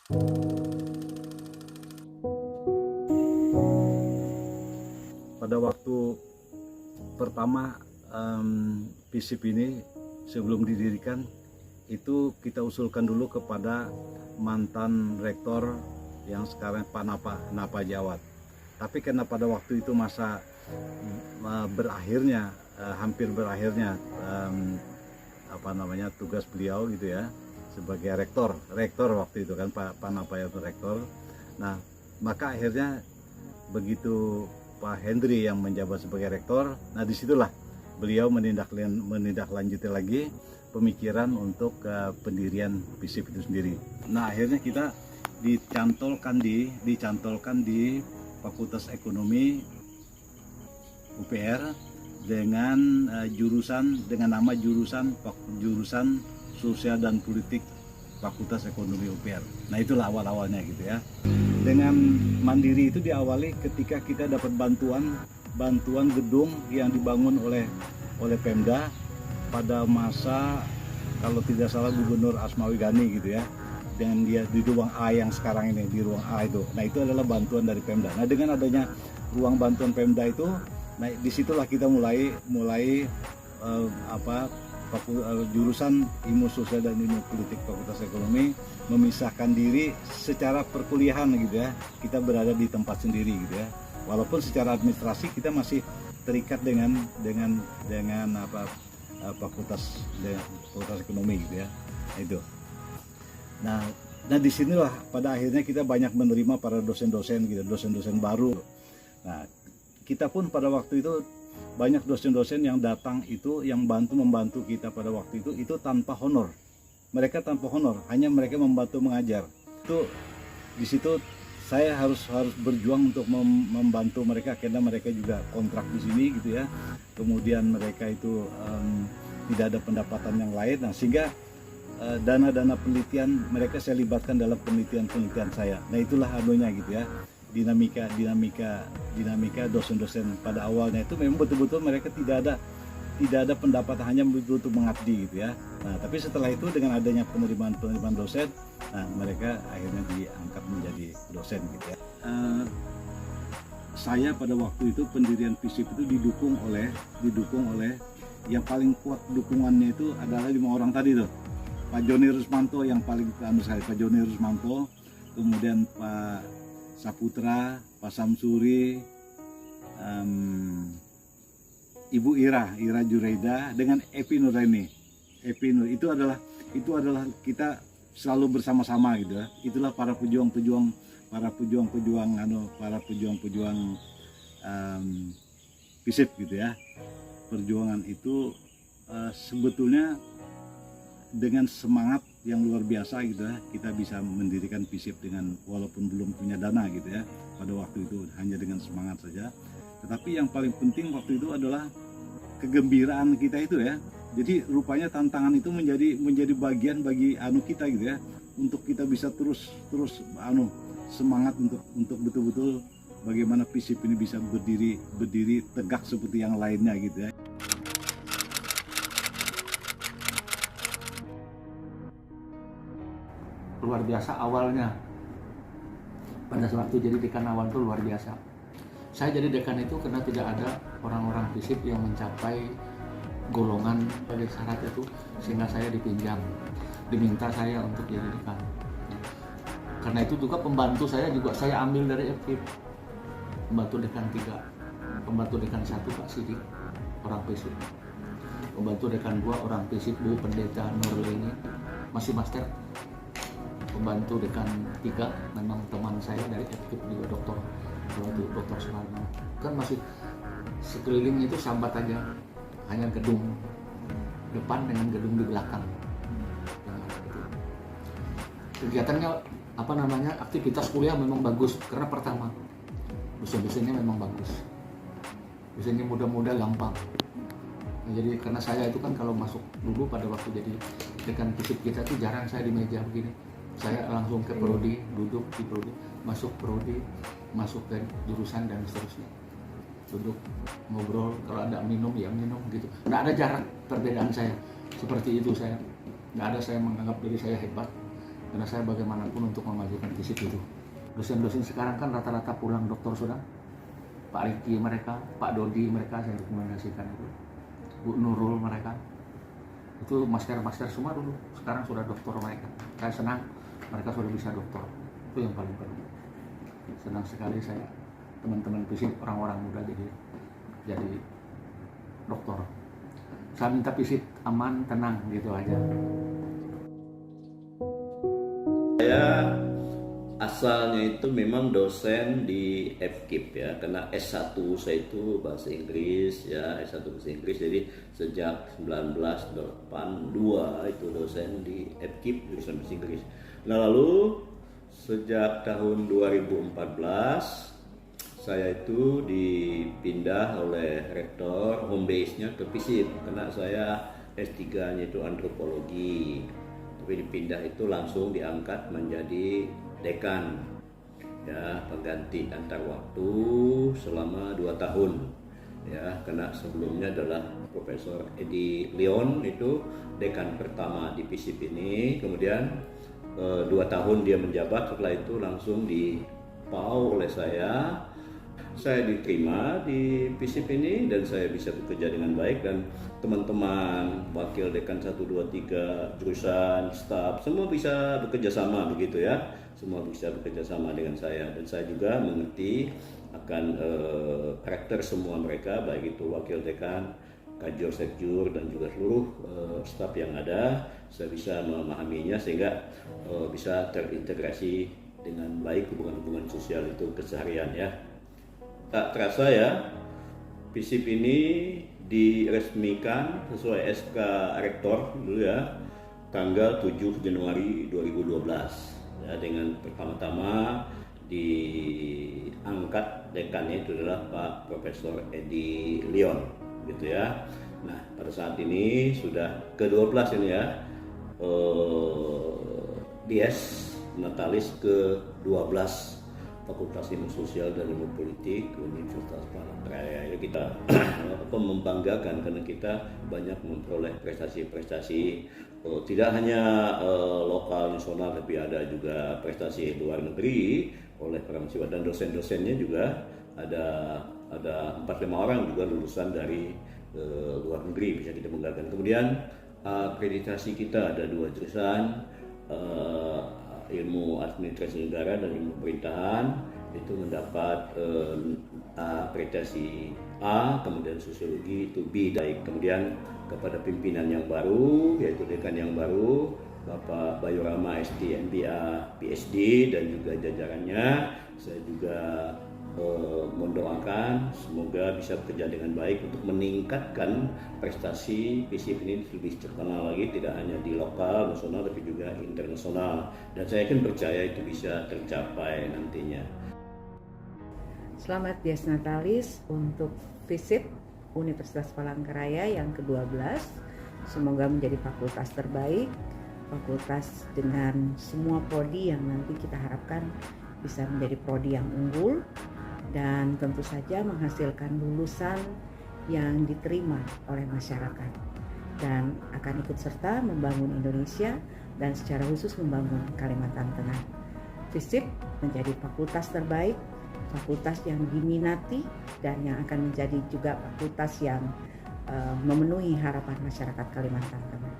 Pada waktu pertama FISIP ini sebelum didirikan itu kita usulkan dulu kepada mantan rektor yang sekarang Pak Napa Jawat. Tapi karena pada waktu itu masa berakhirnya hampir berakhirnya tugas beliau gitu ya sebagai rektor waktu itu kan Pak Napa Jawat rektor. Nah maka akhirnya begitu Pak Hendri yang menjabat sebagai rektor, nah disitulah beliau menindaklanjuti lagi pemikiran untuk pendirian FISIP itu sendiri. Nah akhirnya kita dicantolkan di Fakultas Ekonomi UPR dengan nama jurusan Sosial dan Politik Fakultas Ekonomi UPR. Nah itulah awal-awalnya gitu ya. Dengan mandiri itu diawali ketika kita dapat bantuan gedung yang dibangun oleh Pemda pada masa kalau tidak salah Gubernur Asmawi Ghani gitu ya, dengan dia di ruang A yang sekarang ini, di ruang A itu. Nah itu adalah bantuan dari Pemda. Nah dengan adanya ruang bantuan Pemda itu, nah disitulah kita mulai jurusan Ilmu Sosial dan Ilmu Politik Fakultas Ekonomi memisahkan diri secara perkuliahan gitu ya. Kita berada di tempat sendiri gitu ya. Walaupun secara administrasi kita masih terikat dengan Fakultas Ekonomi gitu ya. Itu. Nah disinilah pada akhirnya kita banyak menerima para dosen-dosen gitu, dosen-dosen baru. Nah kita pun pada waktu itu banyak dosen-dosen yang datang itu yang membantu kita pada waktu itu tanpa honor. Mereka tanpa honor, hanya mereka membantu mengajar. Itu di situ saya harus berjuang untuk membantu mereka karena mereka juga kontrak di sini gitu ya. Kemudian mereka itu tidak ada pendapatan yang lain. Nah sehingga dana-dana penelitian mereka saya libatkan dalam penelitian saya. Nah itulah anunya gitu ya. Dinamika dosen-dosen pada awalnya itu memang betul-betul mereka tidak ada pendapatan, hanya betul-betul mengabdi gitu ya. Nah tapi setelah itu dengan adanya penerimaan dosen, nah mereka akhirnya diangkat menjadi dosen gitu ya. Saya pada waktu itu pendirian FISIP itu didukung oleh yang paling kuat dukungannya itu adalah 5 orang tadi tuh. Pak Joni Rusmanto yang paling Pak Joni Rusmanto, kemudian Pak Saputra, Pak Samsuri, Ibu Ira Jureida dengan Epi Nuraini. Itu adalah kita selalu bersama-sama gitu ya. Itulah para pejuang FISIP gitu ya. Perjuangan itu sebetulnya dengan semangat yang luar biasa gitu ya, kita bisa mendirikan FISIP dengan walaupun belum punya dana gitu ya. Pada waktu itu hanya dengan semangat saja. Tetapi yang paling penting waktu itu adalah kegembiraan kita itu ya. Jadi rupanya tantangan itu menjadi bagian bagi kita gitu ya, untuk kita bisa terus semangat untuk betul-betul bagaimana FISIP ini bisa berdiri tegak seperti yang lainnya gitu ya. Luar biasa awalnya. Pada waktu jadi dekan awal itu luar biasa. Saya jadi dekan itu karena tidak ada orang-orang FISIP yang mencapai golongan sebagai syarat itu, sehingga saya diminta saya untuk jadi dekan. Karena itu juga pembantu saya ambil dari FISIP. Pembantu dekan 3, pembantu dekan 1 Pak Sidik, orang FISIP. Pembantu dekan 2 orang FISIP, Bu Pendeta Nurleni, masih master. Pembantu dekan 3 memang teman saya dari FISIP juga Dokter Soekarno. Kan masih sekeliling itu sambat aja, hanya gedung depan dengan gedung di belakang. Nah, gitu. Kegiatannya aktivitas kuliah memang bagus karena pertama dosen-dosennya memang bagus, dosennya muda-muda gampang. Nah, jadi karena saya itu kan kalau masuk dulu pada waktu jadi dekan FISIP kita tuh jarang saya di meja begini. Saya langsung ke prodi, duduk di prodi, masuk prodi, masuk ke jurusan dan seterusnya. Duduk, ngobrol, kalau ada minum ya minum gitu. Nggak ada jarak perbedaan saya. Seperti itu saya. Nggak ada saya menganggap diri saya hebat. Karena saya bagaimanapun untuk memajukan FISIP itu. Dosen-dosen sekarang kan rata-rata pulang doktor sudah. Pak Riki mereka, Pak Dodi mereka saya rekomendasikan itu. Bu Nurul mereka. Itu master-master semua dulu. Sekarang sudah doktor mereka. Saya senang mereka sudah bisa doktor. Itu yang paling penting. Senang sekali saya teman-teman FISIP orang-orang muda jadi doktor. Saya minta FISIP aman, tenang gitu aja. Saya asalnya itu memang dosen di FKIP ya, karena S1 saya itu bahasa Inggris ya, S1 bahasa Inggris, jadi sejak 1982 itu dosen di FKIP jurusan bahasa Inggris. Nah lalu sejak tahun 2014 saya itu dipindah oleh rektor home base-nya ke FISIP karena saya S3-nya itu antropologi. Tapi dipindah itu langsung diangkat menjadi dekan. Ya, pengganti antar waktu selama 2 tahun. Ya, karena sebelumnya adalah Profesor Edi Leon itu dekan pertama di FISIP ini, kemudian 2 tahun dia menjabat, setelah itu langsung dipau oleh saya. Saya diterima di FISIP ini dan saya bisa bekerja dengan baik, dan teman-teman wakil dekan 1, 2, 3 jurusan, staf semua bisa bekerja sama begitu ya. Semua bisa bekerja sama dengan saya, dan saya juga mengerti akan karakter semua mereka, baik itu wakil dekan, kajur, sekjur, dan juga seluruh staf yang ada. Saya bisa memahaminya sehingga bisa terintegrasi dengan baik hubungan-hubungan sosial itu keseharian ya. Tak terasa ya, FISIP ini diresmikan sesuai SK Rektor dulu ya, tanggal 7 Januari 2012 ya, dengan pertama-tama diangkat dekannya itu adalah Pak Profesor Edi Leon gitu ya. Nah pada saat ini sudah ke-12 ini ya, DS Natalis ke-12 Fakultas Ilmu Sosial dan Ilmu Politik Universitas Palangkaraya. Kita membanggakan karena kita banyak memperoleh prestasi-prestasi tidak hanya lokal nasional, tapi ada juga prestasi luar negeri oleh para mahasiswa, dan dosen-dosennya juga ada 4-5 orang juga lulusan dari luar negeri, bisa kita banggakan. Kemudian akreditasi kita ada 2 jurusan, ilmu administrasi negara dan ilmu pemerintahan, itu mendapat akreditasi A, kemudian sosiologi itu B. Kemudian kepada pimpinan yang baru, yaitu dekan yang baru, Bapak Bayu Rama SD MBA PhD dan juga jajarannya, saya juga mendoakan semoga bisa bekerja dengan baik untuk meningkatkan prestasi FISIP ini lebih terkenal lagi, tidak hanya di lokal, nasional, tapi juga internasional, dan saya yakin percaya itu bisa tercapai nantinya. Selamat Dies Natalis untuk FISIP Universitas Palangkaraya yang ke-12. Semoga menjadi fakultas terbaik, fakultas dengan semua prodi yang nanti kita harapkan bisa menjadi prodi yang unggul, dan tentu saja menghasilkan lulusan yang diterima oleh masyarakat dan akan ikut serta membangun Indonesia dan secara khusus membangun Kalimantan Tengah. FISIP menjadi fakultas terbaik, fakultas yang diminati, dan yang akan menjadi juga fakultas yang memenuhi harapan masyarakat Kalimantan Tengah.